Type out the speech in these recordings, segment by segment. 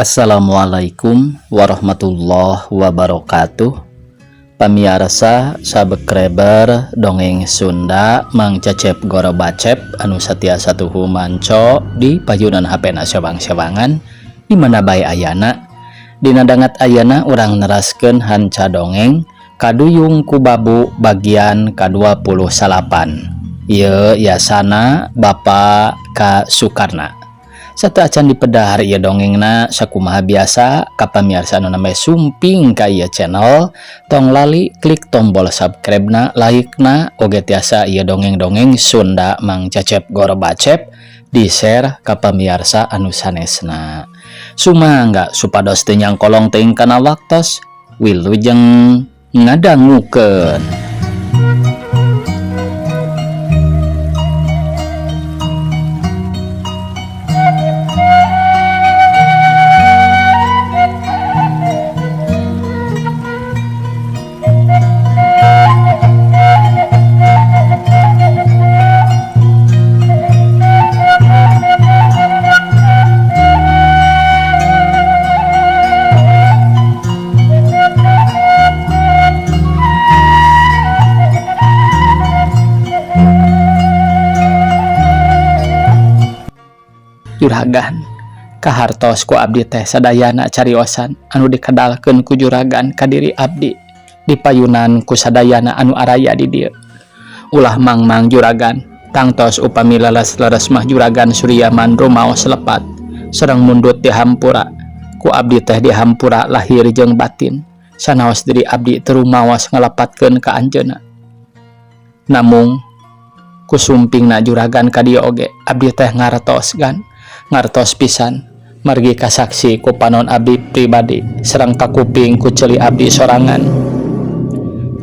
Assalamualaikum warahmatullahi wabarakatuh. Pamiarsa subscriber dongeng Sunda Mang Cecep Goro Bacep anu satiasa tuhu manco di payunan HP na sewang-sewangan di mana bae ayana. Dina dangat ayana urang neraskeun hanca dongeng Kaduyung ku Babu bagian ke-28. Ieu yasana Bapak Ka Sukarna. Satu acan dipedahar ieu dongengna sakumaha biasa ka pamirsa anu name sumping ka ieu channel tong lali klik tombol subscribe-na, like-na, oge tiasa ieu dongeng-dongeng Sunda Mang Cecep Goro Bacep di share ka pamirsa anu sanesna. Sumangga supados teu nyangkolong teuing kana waktos wilujeng ngadangukeun. Juragan kahartos ku abdi teh sadayana cariosan anu dikedalkeun ku juragan ka diri abdi di payunan ku sadayana anu araya di dieu. Ulah mangmang juragan tangtos upami leles-leres mah juragan Suryaman rumaos lepat sareng mundut di hampura. Ku abdi teh di hampura lahir jeung batin sanaos diri abdi teu rumaos ngalepatkeun ka anjeunna. Namung ku sumpingna juragan ka dieu oge abdi teh ngartos pisan margi kasaksi ku panon abdi pribadi sareng kakuping ku ceuli abdi sorangan.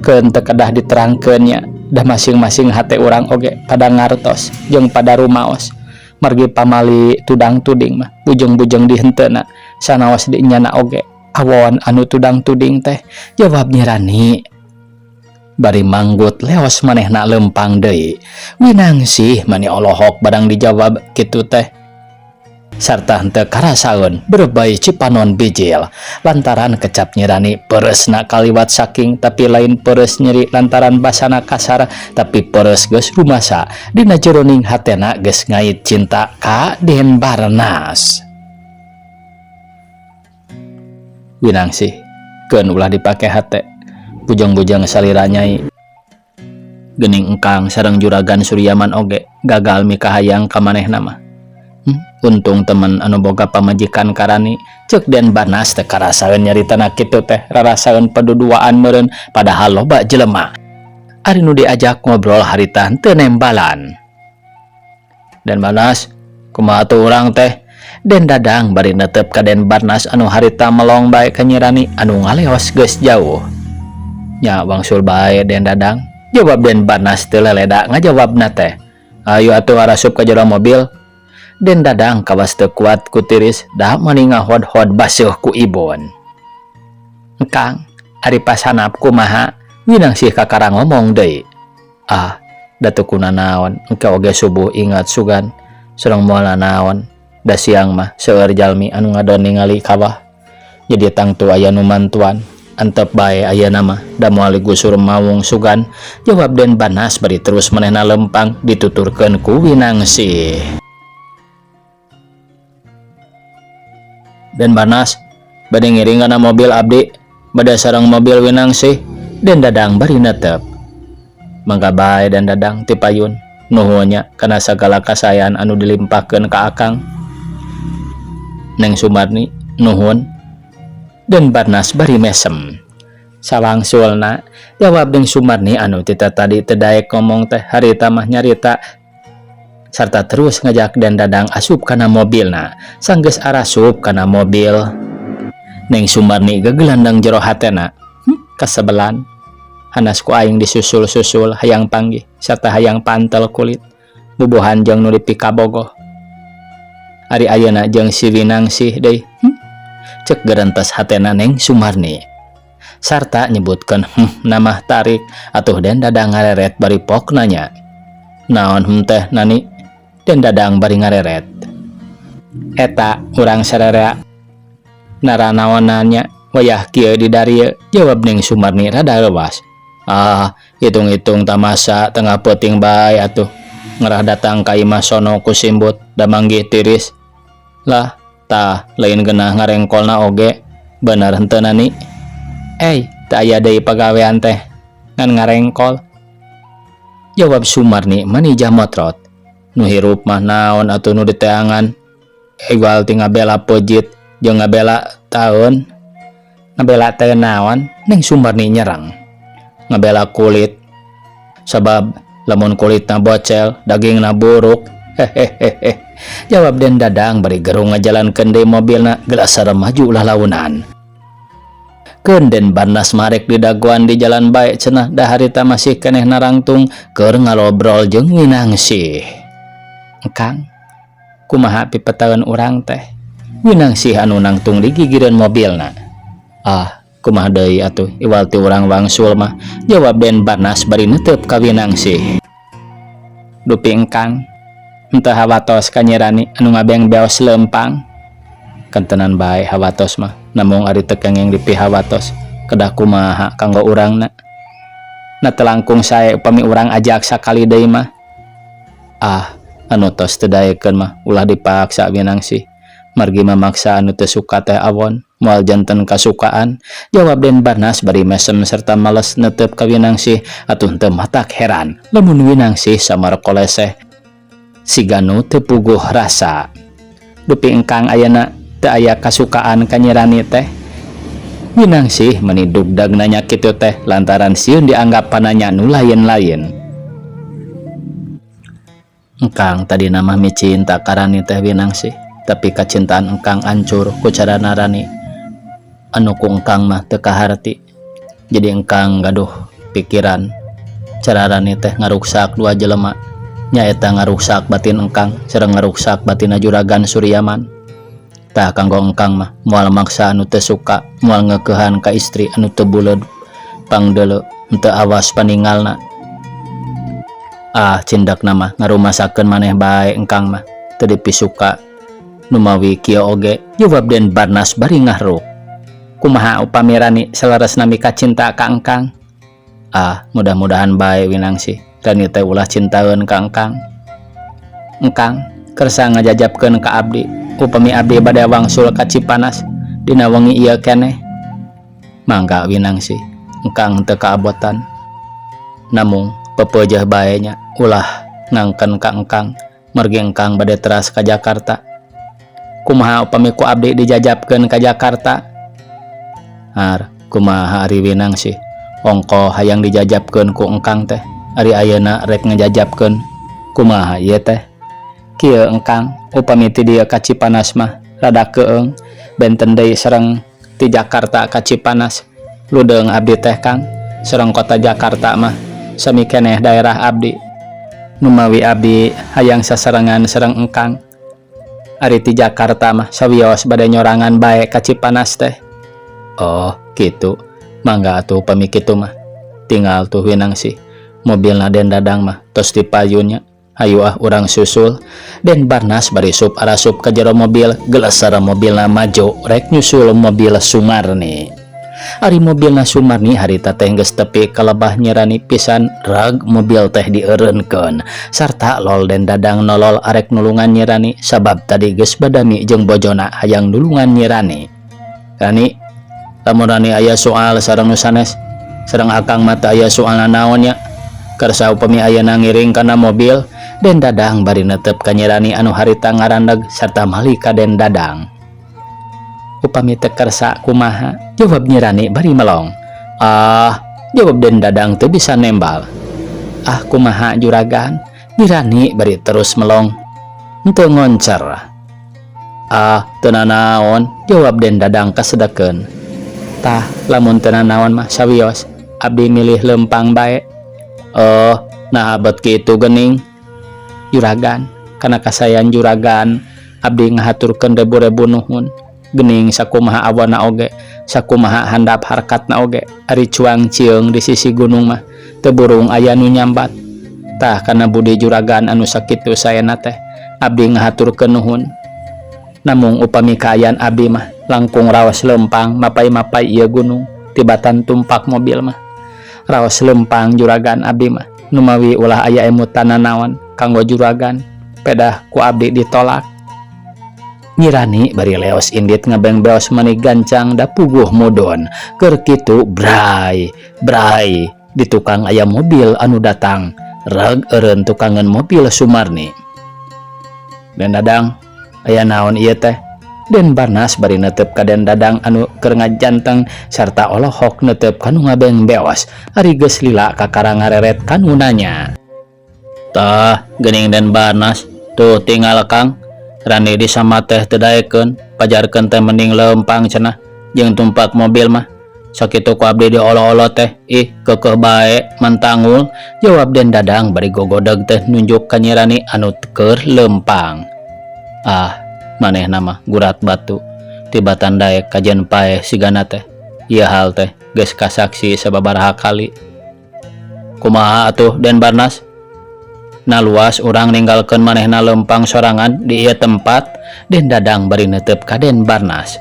Keun teu kedah diterangkeunnya dah masing-masing hate urang oge pada ngartos jeung pada rumaos margi pamali tudang tuding mah bujeng-bujeng di henteuna sanaos di nyana oge awon anu tudang tuding teh jawab nyirani. Bari manggut leos manehna lempang deui. Winangsih mani olohok badang dijawab kitu teh. Sarta henteu karasaeun berbay cipanon bijil lantaran kecap nyirani peureusna kaliwat saking tapi lain peureus nyeri lantaran basana kasar tapi peureus geus rumasa dina jeroning hatena geus ngait cinta ka Den Barnas. Winangsih keun ulah dipake hate bujang-bujang salira nyai geuning engkang sareng juragan Suryaman oge gagal mikahayang ka manehna mah. Untung temen anu boga pamajikan karani ceuk Den Barnas teu karasaeun nyaritana kitu teh rarasaeun paduduaan meureun padahal loba jelema ari nu diajak ngobrol harita teu nembalan. Den Barnas kumaha atuh urang teh? Den Dadang bari neuteup ka Den Barnas anu harita melong bae ka nyirani anu ngaleos geus jauh. Nya wangsul bae Den Dadang, jawab Den Barnas teu leleda ngajawabna teh. Ayo atuh arasup ka jero mobil. Den Dadang kawas teu kuat ku tiris dah meuni ngahod-hod basuh ku ibon. Engkang ari pasanap kumaha? Winangsih kakara ngomong deui. Da teu kuna naon engke oge subuh ingat sugan sareng moal naon da siang mah seueur jalmi anu ngadon ningali kawah. Jadi tangtu aya nu mantuan antep bae ayeuna mah da moal digusur mawung sugan, jawab Den Barnas bari terus manehna lempang dituturkeun ku Winangsih. Den Barnas bade ngiring kana mobil abdi bade sareng mobil Winangsih. Den Dadang bari neuteup. Mangga bae Den Dadang ti payun nuhun nya kana sagala kasayaan anu dilimpahkeun ka akang. Neng Sumarni nuhun. Den Barnas bari mesem. Sawangsulna jawab Neng Sumarni anu tita tadi teu daek ngomong teh harita mah nyarita sarta terus ngajak Den Dadang asup kana mobilna. Sanggeus arasup kana mobil Neng Sumarni gegelandang jero hatena. Kasebelan hanas ku aing disusul-susul hayang panggih sarta hayang pantel kulit bubuhan jeung nu dipikabogoh. Ari ayeuna jeung si Winangsih deui ceuk gerentes hatena Neng Sumarni sarta nyebutkeun nama tarik atuh Den Dadang ngareret bari pok nanya. Naon teh nani? Den Dadang bari ngareret. Eta urang sadaya naranawananya wayah kieu di darieu, jawab Neng Sumarni rada lewas. Hitung-hitung tamasa tengah peuting bae atuh. Ngerah datang ka imah sono ku simbut da manggih tiris. Lah, tah lain genah ngarengkolna oge. Bener henteu nani? Teu aya deui pagawean teh ngan ngarengkol. Jawab Sumarni manijah motrot. Nu hirup mah naon atuh nu diteangan. Igual ti ngabela pejit jeung ngabela taun. Ngabela teu naon? Neng Sumarni nyerang. Ngabela kulit. Sabab lamun kulitna bocel, dagingna buruk. Hehehe. Jawab Den Dadang bari gerung ngajalankeun deui mobilna geus sareng maju ulah launan. Keun Den Barnas marek didaguan di jalan bae cenah da harita masih keneh narangtung keur ngalobrol jeung Winangsih. Engkang, kumaha pipetaeun urang teh? Winangsih anu nangtung di gigireun mobilna. Kumaha deui atuh iwal ti urang wangsul mah, jawab Den Barnas bari neuteup ka Winangsih. Dupi engkang, henteu hawatos ka Nyirani anu ngabeng beos leumpang. Kentenan bae hawatos mah, namung ari teu kengeng dipi hawatos, kedah kumaha kanggo urangna. Na teu langkung sae upami urang ajak sakali deui mah. Anu tos teu daekeun mah ulah dipaksa Winangsih. Margi mamaksa anu teu suka teh awon, moal janten kasukaan, jawab Den Barnas bari mesem serta males neuteup ka Winangsih. Atuh teu matak heran lamun Winangsih samar koleseh siganu teu puguh rasa. Dupi engkang ayeuna teu aya kasukaan ka Nyirani teh. Winangsih menidug dagnanya kitu teh lantaran sieun dianggap pananya nu lain-lain. Engkang tadi nama micin tak karani teh Winangsih, tapi kacintaan engkang hancur ku cara narani anu ku engkang mah teu kaharti. Jadi engkang gaduh pikiran cara rani teh ngaruksak dua jelema, nyaeta ngaruksak batin engkang sareng ngaruksak batina Juragan Suryaman. Tah kanggo engkang mah moal maksa anu teu suka, moal ngeukehan ka istri anu teu buleud pangdeuleu henteu awas paningalna. Cindakna mah ngarumasakeun maneh bae engkang mah teu dipisuka. Numawi kieu oge, jawab Den Barnas bari ngahruk. Kumaha upami Rani saleresna mika cinta ka engkang? Mudah-mudahan bae Winangsih, Rani teh ulah cintaeun ka engkang. Engkang kersa ngajajabkeun ka abdi, upami abdi bade wangsul ka Cipanas dina wengi ieu keneh. Mangga Winangsih, engkang teu kaabotan. Namung pepeujeuh bae nya ulah ngangken ka engkang, margi engkang bade teras ka Jakarta. Kumaha upami ku abdi dijajabkeun ka Jakarta? Kumaha ari Winangsih, ongko hayang dijajabkeun ku engkang teh ari ayeuna rek ngajajabkeun. Kumaha ieu teh? Kieu engkang, upami ti dieu ka Cipanas mah rada keung, benten deui sareng ti Jakarta ka Cipanas. Ludeung abdi teh Kang, sareng kota Jakarta mah sami keneh daerah abdi. Numawi abdi hayang sasarengan sareng engkang, ari ti Jakarta mah sawios bade nyorangan bae ka Cipanas teh. Kitu. Mangga atuh upami kitu mah tinggal tuh Winangsih, mobilna Den Dadang mah tos dipayunnya. Hayu urang susul. Den Barnas bari sup arasup ka jero mobil, geus sareng mobilna maju rek nyusul mobil Sumarni. Ari mobilna Sumarni harita teh geus tepi kalebah Nyirani pisan, rag mobil teh dieureunkeun sarta lol Den Dadang nolol arek nulungan Nyirani sabab tadi geus badami jeung bojona hayang nulungan Nyirani. Rani, lamun Rani aya soal sareng nu sanes, sareng akang mata aya soalna naon nya? Kersa upami ayeuna ngiring kana mobil. Den Dadang bari neuteup ka Nyirani anu harita ngarandeg sarta malih ka Den Dadang. Upami teu kersa kumaha? Jawab Nyirani bari melong. Jawab Den Dadang teu bisa nembal. Kumaha Juragan? Nyirani bari terus melong. Henteu ngoncer. Teu nanaon, jawab Den Dadang kasedekeun. Tah lamun teu nanaon mah sawios abdi milih leumpang bae. Nah abet kitu geuning Juragan, kana kasayan Juragan abdi ngahaturkeun rebu-rebu nuhun. Geuning sakumaha awona oge, sakumaha handap harkatna oge, ari cuang cieung di sisi gunung mah teu burung aya nu nyambat. Tah kana budi Juragan anu sakitu saena teh abdi ngahaturkeun nuhun. Namung upami kaayaan abdi mah Langkung raos lempang mapai-mapai ieu gunung tibatan tumpak mobil mah. Raos lempang juragan abdi mah numawi ulah aya emutan naon kanggo juragan pedah ku abdi ditolak. Nyirani bari leos indit ngabeng-beos meuni gancang da puguh mudun keur kitu bray di tukang aya mobil anu datang reg eureun tukangan mobil Sumarni. Den Dadang aya naon ieu teh? Den Barnas bari neuteup ka Den Dadang anu keur ngajanteng sarta olohok neuteup kanu ngabeng-beos ari geus lila kakara ngareret kanu nanya. Tah geuning Den Barnas tuh tinggal Kang Rani disama teh teu daekeun pajarkeun teh mending leumpang cenah jeung tumpak mobil mah sakitu ku abdi diolo-olo teh ih keukeuh bae mantangul jawab Den Dadang bari gogodeg teh nunjuk ka Nyi Rani anu keur leumpang. Ah manehna mah gurat batu tibatan daek kajen paeh sigana teh ieu hal teh geus kasaksi sababaraha kali. Kumaha atuh Den Barnas? Na luas urang ninggalkeun manehna leumpang sorangan di ieu tempat? Den Dadang bari neuteup ka Den Barnas.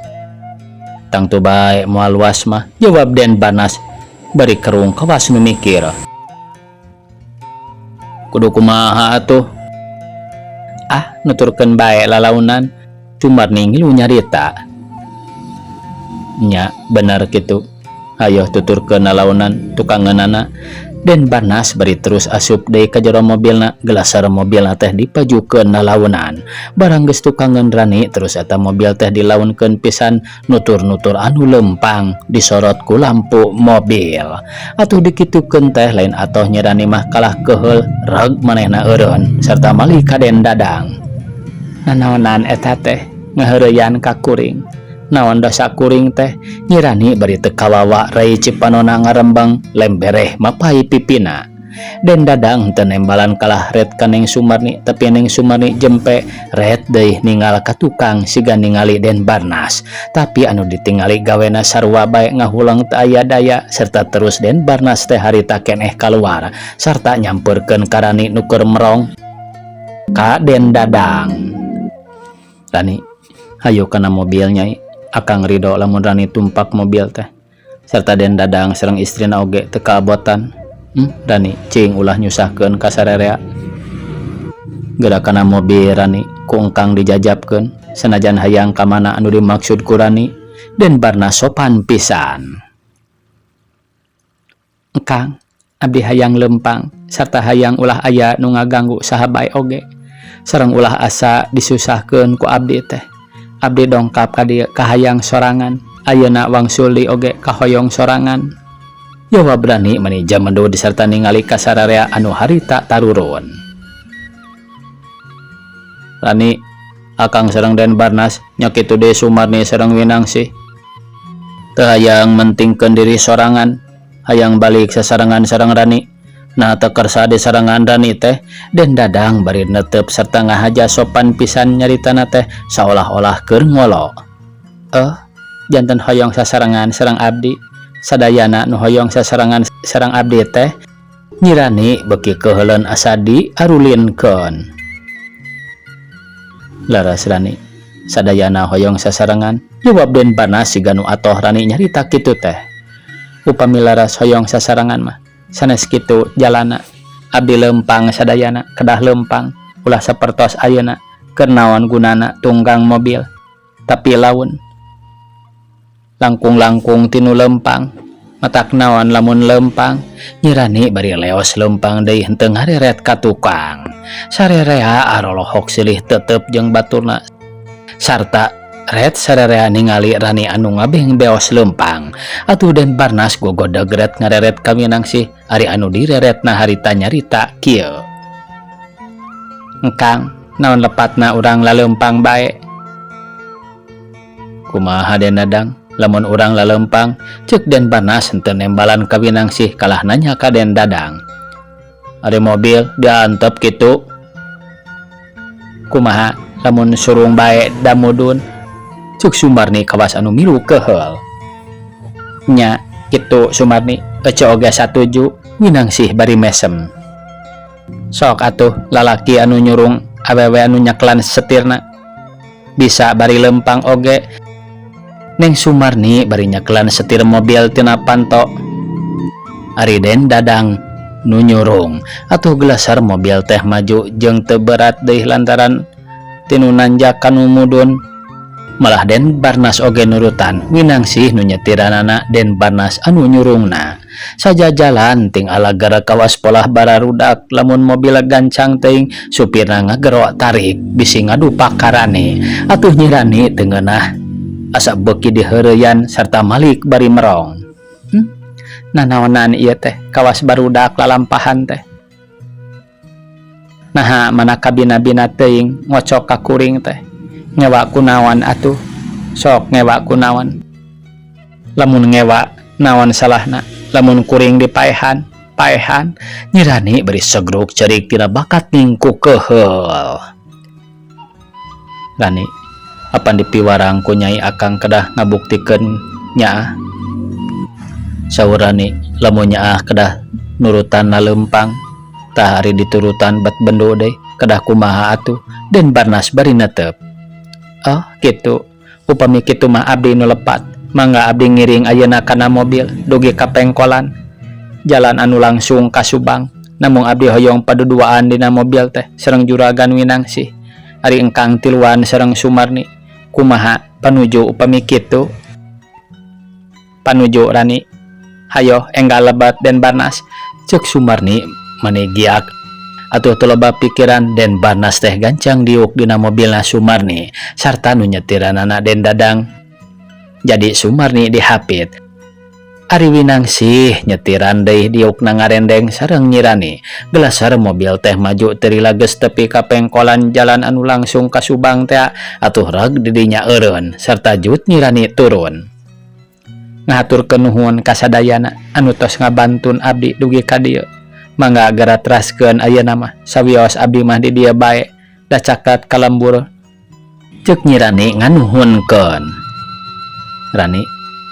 Tangtu bae moal luas mah jawab Den Barnas bari kerung kawas nu mikir. Kudu kumaha atuh? Ah nuturkeun bae lalaunan Sumarni ngilu nyarita. Nya bener kitu. Hayo tuturkeun lalaunan tukangeunana. Den Barnas bari terus asup deui ka jero mobilna gelasar mobilna teh dipajukeun lalaunan barang geus tukangeun Rani terus eta mobil teh dilaunkeun pisan nutur-nutur anu lempang disorot ku lampu mobil. Atuh dikitukeun teh lain atoh Nyi Rani mah kalah keheul reg manehna eureun sarta malih ka Den Dadang. Nanaonan eta teh ngaheureyan ka kuring? Naon dosa kuring teh? Nyi Rani bari teu kawawa rai cipanona ngarembang lembereh mapai pipina. Den Dadang teu nembalan kalah ret ka Neng Sumarni tapi Neng Sumarni jempe ret deui ningal ka tukang siga ningali Den Barnas tapi anu ditingali gawena sarua bae ngahulang teu aya daya serta terus Den Barnas teh harita keneh kaluar sarta nyampeurkeun ka Rani nu keur merong ka Den Dadang. Rani hayu kana mobil Nyai. Akang Ridho lamun Rani tumpak mobil teh serta Den Dadang sareng istrina oge teu kaabotan. Rani cing ulah nyusahkeun ka sarerea. Gerakana mobil Rani ku engkang dijajabkeun sanajan hayang ka mana anu dimaksud ku Rani. Den Barnas sopan pisan. Engkang abdi hayang lempang sarta hayang ulah aya nu ngaganggu saha bae oge sareng ulah asa disusahkeun ku abdi teh. Abdi dongkap ka dieu kahayang sorangan ayeuna wangsul di oge kahoyong sorangan. Jawab Rani mani jamendu diserta ningali ka sararea anu harita tarurun. Rani akang sareng Den Barnas nya kitu deui Sumarni sareng Winangsih teu hayang mentingkeun diri sorangan hayang balik sasarengan sareng Rani. Nah teu kersa di sarangan Rani teh Den Dadang bari neuteup sarta ngahaja sopan pisan nyaritana teh saolah-olah keur ngolo. Janten hoyong sasarengan sareng abdi sadayana nu hoyong sasarengan sareng abdi teh Nyi Rani beuki keheuleun asa diarulinkeun. Laras Rani sadayana hoyong sasarengan jawab Den Barnas siga nu atoh Rani nyarita kitu teh. Upami laras hoyong sasarengan mah sanes kitu jalana abdi lempang sadayana kedah lempang ulah sapertos ayeuna keur naon gunana tunggang mobil tapi laun langkung-langkung tinu lempang matak naon lamun lempang. Nyi Rani bari leos lempang deui henteu ngareret ka tukang sarerea arolohok silih teuteup jeung baturna sarta ret sarerea ningali Rani anu ngabeng beos lempang. Atuh Den Barnas gogodeg ret ngareret ka Winangsih ari anu direretna harita nyarita kieu. Engkang naon lepatna urang lalempang bae? Kumaha Den Dadang lamun urang lalempang? Ceuk Den Barnas henteu nembalan ka Winangsih kalah nanya ka Den Dadang. Ari mobil diantep kitu. Kumaha lamun surung bae da mudun? Cuk Sumarni kawas anu milu keheul. Nya kitu Sumarni ece oge satuju. Winangsih bari mesem. Sok atuh lalaki anu nyurung awewe anu nyaklan setirna bisa bari lempang oge Neng Sumarni bari nyakelan setir mobil tina panto. Ari den dadang nu nyurung atuh gelasar mobil teh maju jeung teu berat deui lantaran tinu nanjak kanu mudun. Malah Den Barnas oge nurutan Winangsih nu nyetiranana Den Barnas anu nyurungna. Saja jalan ting ala gara kawas polah bararudak lamun mobil gancang teuing supirna ngagero tarik bisi ngadu pakarane atuh nyirani teu ngeunah asa beuki diheureyan sarta malik bari merong. Nanaonan ieu teh kawas barudak lalampahan teh. Naha mana kabina-bina teuing ngocok ka kuring teh. Ngewa kunawan atuh, sok ngewa kunawan. Lamun ngewa naon salahna, lamun kuring dipaehan, paehan nyirani beri segruk cerik tina bakat ningku keheul. Gani apan dipiwarang ku Nyai Akang kedah ngabuktikeun nya. Saurani lamun nyaah kedah nurutan na lempang, tah ari diturutan bat bendo deui kedah kumaha atuh. Den Barnas bari netep. Oh gitu, upami kitu mah abdi nu lepat, mangga abdi ngiring ayeuna kana mobil dugi ka pengkolan jalan anu langsung ka Subang. Namung abdi hoyong paduduaan dina mobil teh sareng Juragan Winangsih. Ari engkang tiluan sareng Sumarni, kumaha panuju upami kitu? Panuju Rani, hayo enggal lebat Den Barnas, ceuk Sumarni manigiak. Atuh teu loba pikiran Den Barnas teh gancang diuk dina mobilna Sumarni sarta nu nyetiranana Den Dadang. Jadi Sumarni dihapit. Ari Winangsih nyetiran deui diukna ngarendeng sareng nyirani. Gelasar mobil teh maju teu rilageus tepi ka pengkolan jalan anu langsung ka Subang teh atuh reg di dinya eureun sarta jut nyirani turun. Ngaturkeun nuhun ka sadayana anu tos ngabantun abdi dugi ka dieu. Mangga gara teraskeun ayeuna mah sawios abdi mah di dieu bae da caket kalembur. Ceuk nyirani nganuhunkeun. Rani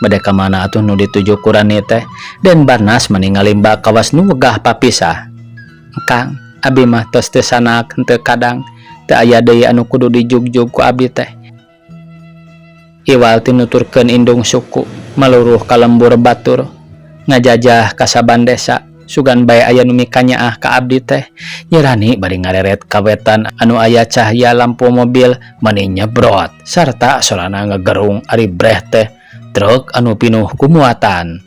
bade ka mana atuh nu dituju ku Rani teh? Den Barnas meningali Mbak kawas nu wegah papisah. Kang, abdi mah tos teu sanak henteu kadang teu aya deui anu kudu dijugjug ku abdi teh. Iwal tinuturkeun indung suku maluruh kalembur batur ngajajah ka saban desa. Sugan bae aya nu mikanyaah ka abdi teh. Nyirani bari ngareret kawetan anu aya cahya lampu mobil mani nyebrot sarta solana ngagerung ari breh teh truk anu pinuh ku muatan.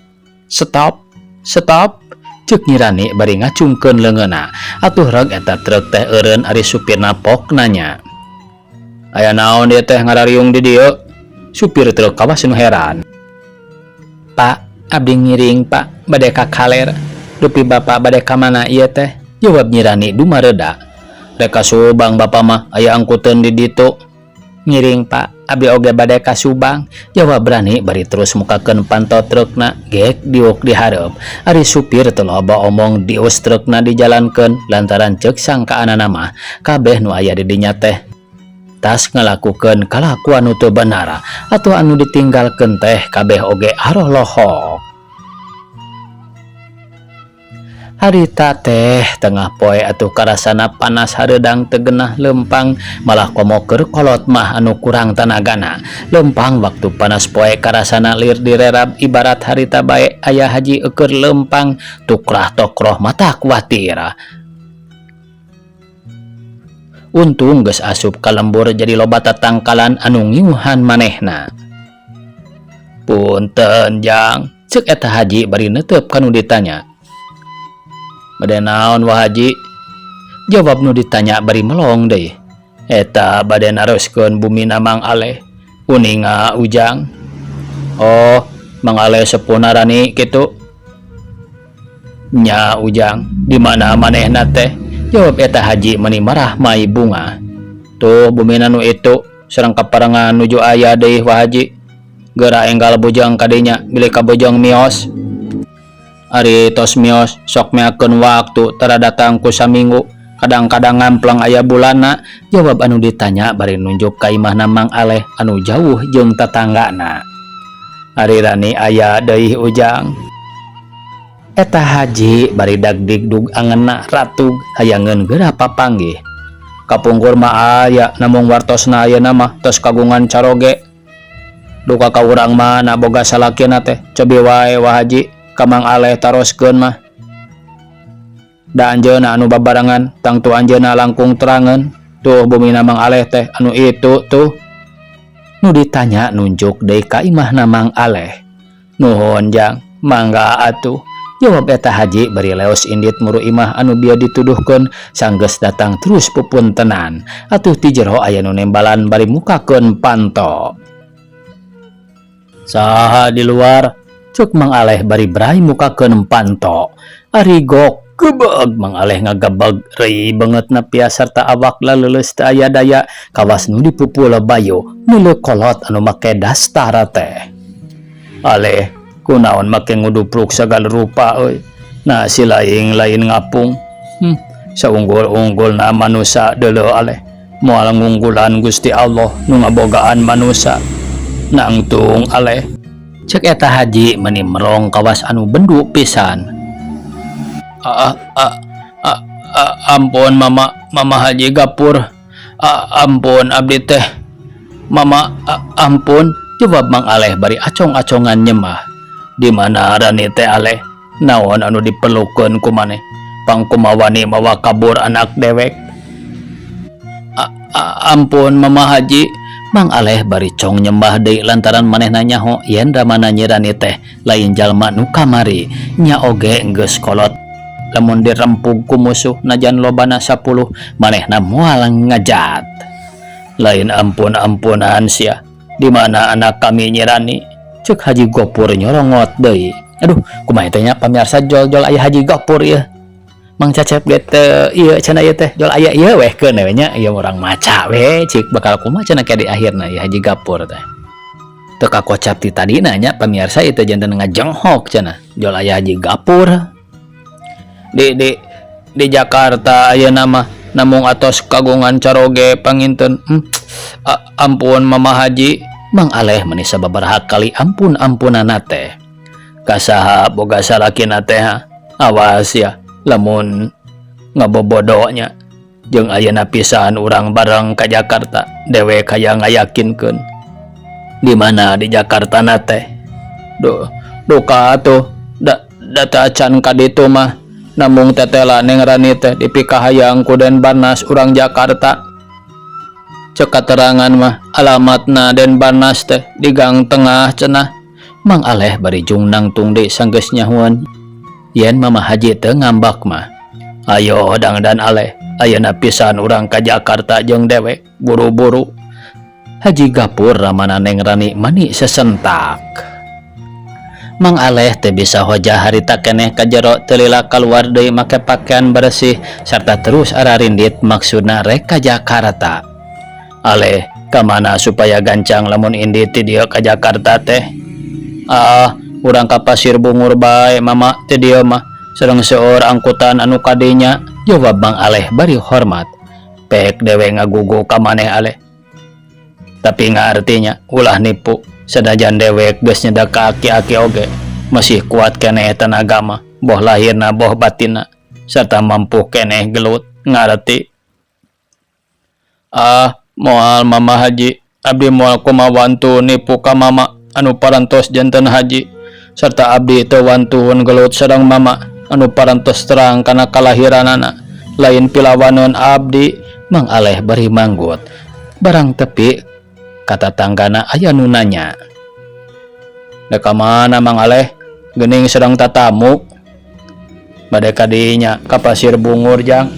Stop, stop, ceuk Nyirani bari ngacungkeun leungeunna. Atuh reg eta truk teh eureun ari supirna pok nanya. Aya naon ieu teh ngarariung di dieu? Supir truk kawas nu heran. Pak, abdi ngiring Pak, bade ka Kaler. Dupi bapak bade ka mana ieu teh? Jawab Nyirani dumareda. Rek ka Subang bapak mah aya angkuteun di ditu. Ngiring Pak, abdi oge bade ka Subang. Jawab Rani bari terus mukakeun panto trukna gek diuk dihareup. Ari supir teu loba omong dius trukna dijalankeun lantaran ceuk sangkaanana mah kabeh nu aya di dinya teh tas ngalakukeun kalakuan nu teu benar atuh anu ditinggalkeun teh kabeh oge haroh lohok. Harita teh tengah poe atuh karasana panas hareudang teu geunah lempang malah komo keur kolot mah anu kurang tanagana. Lempang waktu panas poe karasana lir direrab ibarat harita bae aya haji eukeur lempang tukrah tokroh mata kuatir. Untung geus asup ka lembur jadi loba tatangkalan anu ngiuhan manehna. Punten Jang, ceuk eta haji bari neuteup kanu ditanya. Bade naon wah haji? Jawab nu ditanya bari melong deui. Eta bade naroskeun bumina Mang Aleh. Uninga Ujang. Oh, Mang Aleh sepuna Rani kitu. Nya Ujang, di mana manehna teh? Jawab eta haji meni marah mai bunga. Tuh bumina nu itu sareng kaparengan nuju aya deui wah haji. Geura enggal bojong kadinya bilih ka bojong mios. Ari tos mios sok meakeun waktu tara datang ku saminggu kadang-kadang ngamplang aya bulanna. Jawab anu ditanya bari nunjuk ka imahna Mang Aleh anu jauh jeung tetanggana. Ari Rani aya deui Ujang. Eta haji bari dagdigdug angeunna ratug hayangeun geura papanggih. Kapungkur mah aya namung wartosna ayeuna mah tos kagungan caroge. duka ka urang mah na boga salakina teh cobi wae Wah Haji kamang aleh taroskeun mah da anjeunna anu babarengan tang tu anjeunna langkung terangan tuh bumina Mang Aleh teh anu itu tuh nu ditanya nunjuk deui ka imahna Mang Aleh. Nuhun jang, mangga atuh. Jawab eta Haji bari leos indit muru imah anu bieu dituduhkeun sanggeus datang terus pupuntenan. Atuh ti jero aya nu nembalan bari mukakeun panto. Saha di luar? Cuk Mang Aleh bari brai mukakeun panto. Ari gok gebeg Mang Aleh ngagabeg rei banget nepia sarta awak laleuleus teu aya daya kawas nu dipupul bayu nu kolot anu make dastar teh. Aleh kunaon make ngudupruk segala rupa euy. Nah si lain ngapung. Saunggul-unggulna manusia deuleu Aleh. Moal ngunggulan Gusti Allah nu ngabogaan manusia. Nangtung Aleh. Cek eta Haji meuni merong kawas anu bendu pisan. Ampun Mama Haji Gapur. Ampun abdi teh. Mama ampun, jawab Mang Aleh bari acong-acongan nyemah. Di mana rani teh Aleh? Naon anu diperlukeun ku maneh? Pangkumawani mawa kabur anak dewek. Ampun Mama Haji. Mang Aleh bari cong nyembah deui lantaran manehna nyaho yen ramana nyi rani teh lain jalma nu kamari nya oge geus kolot. Lamun dirempug ku musuh najan lobana 10 manehna moal ngajat. Lain ampun-ampunan sia. Di mana anak kami Nyi Rani? Cek Haji Gopur nyorongot deui. Aduh, kumaha teh nya pamirsa jol-jol aya Haji Gopur ieu. Mang Cacep get ieu cenah ieu teh jol aya ieu weh keun we nya ieu urang maca we cik bakal kumaha cenah ke di akhirna ieu Haji Gopur teh. Teu kakocap ti tadina nya pamirsa ieu teh janten ngajenghok cenah jol aya Haji Gopur. Di Jakarta ayeuna mah namung atos kagungan caroge panginten. Ampun Mama Haji. Mang Aleh meuni sababaraha kali ampun-ampunana teh. Kasaha boga salakina teh awas ya lamun ngabobodonya jeung ayeuna pisan urang bareng ka Jakarta dewek aya ngayakinkeun. Di mana di Jakarta na teh? Duka atuh da can ka ditu mah namung tetela Neng Rani teh dipikahayang ku Den Barnas urang Jakarta. Cek katerangan mah alamatna Den Barnas teh di Gang Tengah cenah. Mang Aleh bari jung nangtung deui sanggeus nyahuan yen Mama Haji teu ngambak mah. Ayo dangdan Aleh, ayeuna pisan urang ka Jakarta jeung dewek buru-buru. Haji Gapur ramana Neng Rani mani sesentak. Mang Aleh teh bisa hojah harita keneh ka jero teu lila kaluar deui make pakaian bersih sarta terus ararindit maksudna rek ka Jakarta. Aleh, kamana supaya gancang lamun indit ti dieu ka Jakarta teh? Urang ka Pasir Bungur bae Mama ti dieu mah sareng seueur angkutan anu kadinya, jawab Mang Aleh bari hormat. Pek dewe ngagugu ka maneh Aleh. Tapi ngartinya ulah nipu. Sadajan dewek geus nyedak ka aki-aki oge masih kuat keneh tenaga mah boh lahirna boh batinna serta mampu keneh gelut ngarti. Moal Mama Haji abdi moal kumawantu nipu ka Mama anu parantos janten haji serta abdi teu wantuhun gelut sareng Mama anu parantos terang kana kalahiranana lain pilawaneun abdi. Mang Aleh bari manggut barang tepi kata tanggana aya nu nanya. Da ka mana Mang Aleh? Geuning sedang tatamu. Bade ka dinya ka Pasir Bungur jang.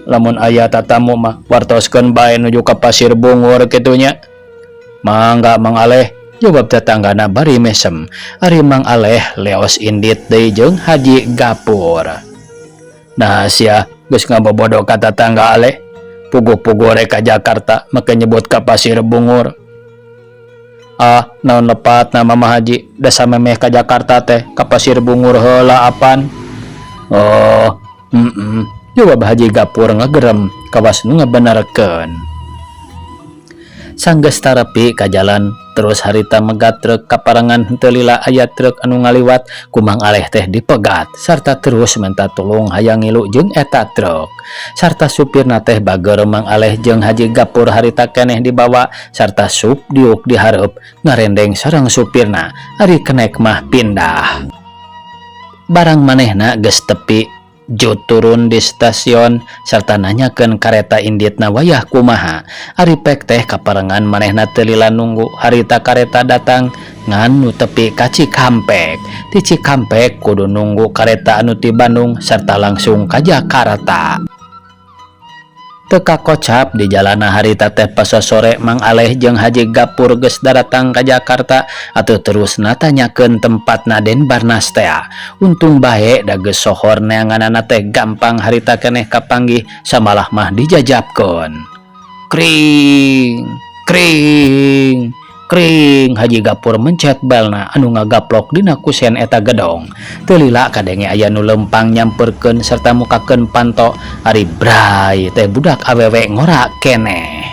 Lamun aya tatamu mah wartoskeun bae nuju ka Pasir Bungur kitu nya. Mangga Mang Aleh, jawab tetanggana bari mesem. Ari Mang Aleh leos indit deui jeung Haji Gapur. Nah sia geus ngabobodo ka tetangga Aleh. Pugu-pugu rek ka Jakarta make nyebut ka Pasir Bungur. Naon lepat na Mama Haji da samemeh ka Jakarta teh ka Pasir Bungur heula apan? Jawab Haji Gapur ngagerem kawas nu ngabenerkeun. Sanggeus tarepi ka jalan terus harita megat truk kaparangan henteu lila aya truk anu ngaliwat ku Mang Aleh teh dipegat sarta terus minta tulung hayang ngilu jeung eta truk sarta supirna teh bager Mang Aleh jeung Haji Gapur harita keneh dibawa sarta sup diuk dihareup ngarendeng sareng supirna ari kenek mah pindah barang manehna geus tepi Jut turun di stasiun serta nanyakeun kareta inditna wayah kumaha ari pek teh kaparengan manehna teu lila nunggu harita kareta datang ngan nu tepi ka Cikampek ti Cikampek kudu nunggu kareta anu ti Bandung serta langsung ka Jakarta teka kocap di jalana harita teh pas sore Mang Aleh jeung Haji Gapur geus daratang ka Jakarta atuh terus natanyakeun tempatna Den Barnas teh untung bae da geus sohor neanganana teh gampang harita keneh kapanggih samalah mah dijajabkeun kring kring kring Haji Gapur mencet belna anu ngagaplok dina kusen eta gedong teu lila kadenge aya nu lempang nyamperkeun serta mukakeun panto ari bray teh budak awewe ngora keneh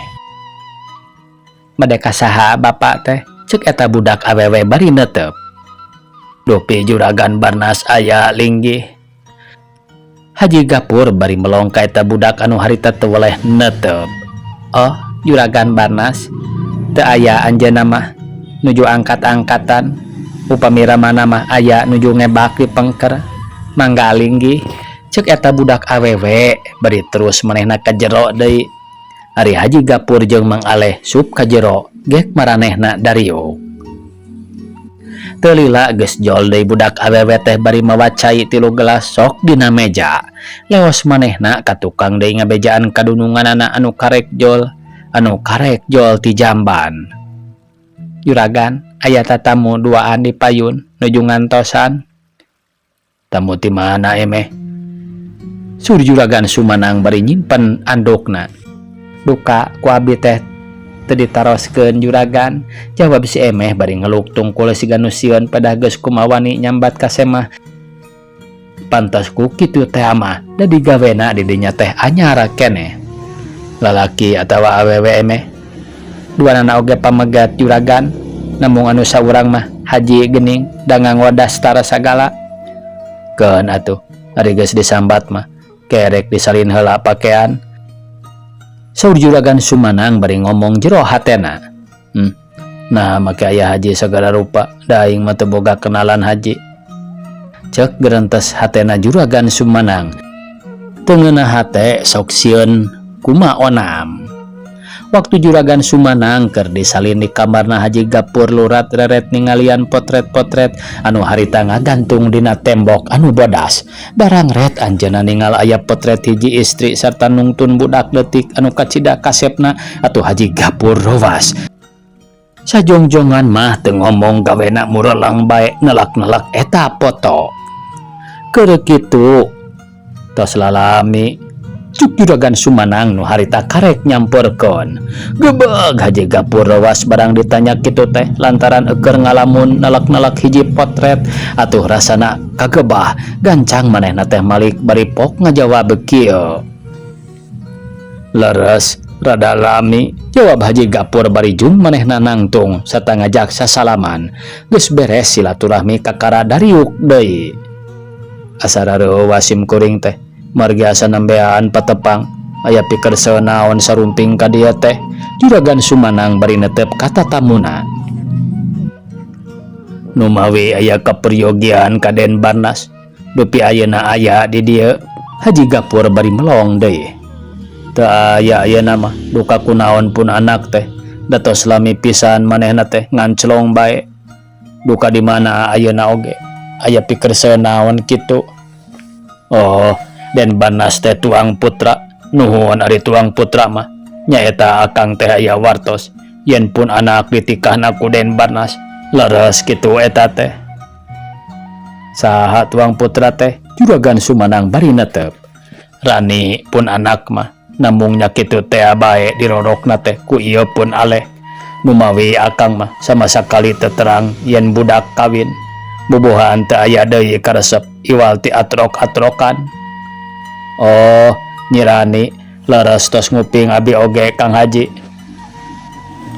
madeka saha bapak teh ceuk eta budak awewe bari neuteup dopi Juragan Barnas aya linggih Haji Gapur bari melong ka eta budak anu harita teu weleh neuteup oh Juragan Barnas teu aya anjeunna mah nuju angkat-angkatan upami ramana mah aya nuju ngebak di pengker mangga linggih ceuk eta budak awewe bari terus manehna ka jero deui ari Haji Gapur jeung Mang Aleh sup ka jero gek maranehna dariuk teu lila geus jol deui budak awewe teh bari mawa cai 3 gelas sok dina meja leos manehna ka tukang deui ngabejaan kadununganana anu karek jol ti jamban Juragan aya tatamu duaan di payun nuju ngantosan tamu ti mana emeh sur Juragan Sumanang bari nyimpen andukna duka ku abi teh teu ditaroskeun Juragan jawab si emeh bari ngeluk tungkul siga nu sieun pada geus kumawani nyambat ka semah pantas ku kitu teh mah da digawena di dinya teh anyar keneh lalaki atawa awewe emeh duanana oge pamegat Juragan namung anu saurang mah Haji Gening dangang wadas tara sagala keun atuh ari geus disambat mah kerek disalin heula pakean saur Juragan Sumanang bari ngomong jero hatena nah make aya Haji sagala rupa da aing mah teu boga kenalan Haji ceuk geurentes hatena Juragan Sumanang teu ngeunah hate sok sieun kuma onam waktu Juragan Sumanang keur disalin di kamarna Haji Gapur lurat reret ningalian potret-potret anu harita ngagantung dina tembok anu bodas barang ret anjeunna ningal aya potret hiji istri sarta nungtun budak leutik anu kacida kasepna atuh Haji Gapur rowas sajongjongan mah teu ngomong gawena murelang bae nelak-nelak eta foto keur kitu tos lalami cuk Juragan Sumanang nu harita karek nyamperkeun gebeg Haji Gapur rawas barang ditanya kitu teh lantaran eukeur ngalamun nalak-nalak hiji potret atuh rasana kagebah gancang manehna teh malik bari pok ngajawab kieu leres rada lami jawab Haji Gapur bari jung manehna nangtung sarta ngajak sasalaman geus beres silaturahmi kakara dariuk deui asarareuh wasim kuring teh margi asa nembeaan patepang aya pikeun saeunaon sarumping ka dieu teh Juragan Sumanang bari netep ka tatamuna nu mawi aya kaperyogian ka Den Barnas dupi ayeuna aya di dieu Haji Gapur bari melong deui teu aya ayeuna mah duka kunaon pun anak teh datos lami pisan manehna teh nganclong bae duka di mana ayeuna oge aya pikeun saeunaon kitu oh Den Barnas teh tuang putra nuhun ari tuang putra mah nyaeta akang teh aya wartos yen pun anak ditikahna ku Den Barnas leres kitu eta teh saha tuang putra teh Juragan Sumanang bari netep rani pun anak mah namung nya kitu teh bae dirodokna teh ku ieu pun Aleh nu mawi akang mah sama sakali teu terang yen budak kawin bubuhan teu aya deui karesep iwal ti atrok-atrokan oh nyirani leres tos nguping abi oge Kang Haji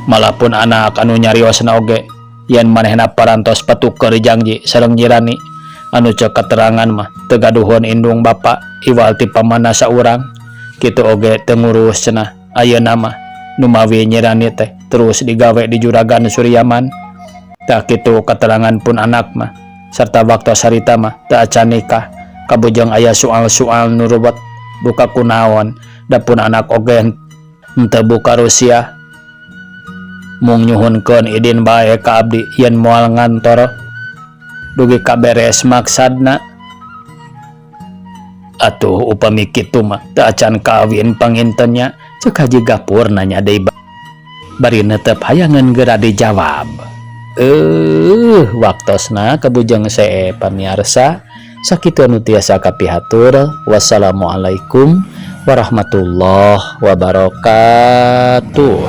Malapun anak anu nyarios na oge yen manehna parantos patuker janji sareng nyirani anu cek keterangan mah teu gaduhun indung bapa iwal ti pamana saurang kitu oge teu ngurus cenah. Ayeuna mah nu mawi nyirani teh terus digawe di Juragan Suryaman. Tak kitu keterangan pun anak mah sarta waktu sarita mah teu acan nikah kabujang aya soal-soal nu ruwet buka kunaon da pun anak oge henteu buka Rusia mung nyuhunkeun idin bae ka abdi yen moal ngantor dugi kaberes maksadna. Atuh upami kitu mah teu acan kawin pangintennya ceuk haji Gapur nanya deui bari netep hayangan geura dijawab. Waktosna kabujang see pamiarsa sakitu anu tiasa kapihatur. Wassalamualaikum warahmatullahi wabarakatuh.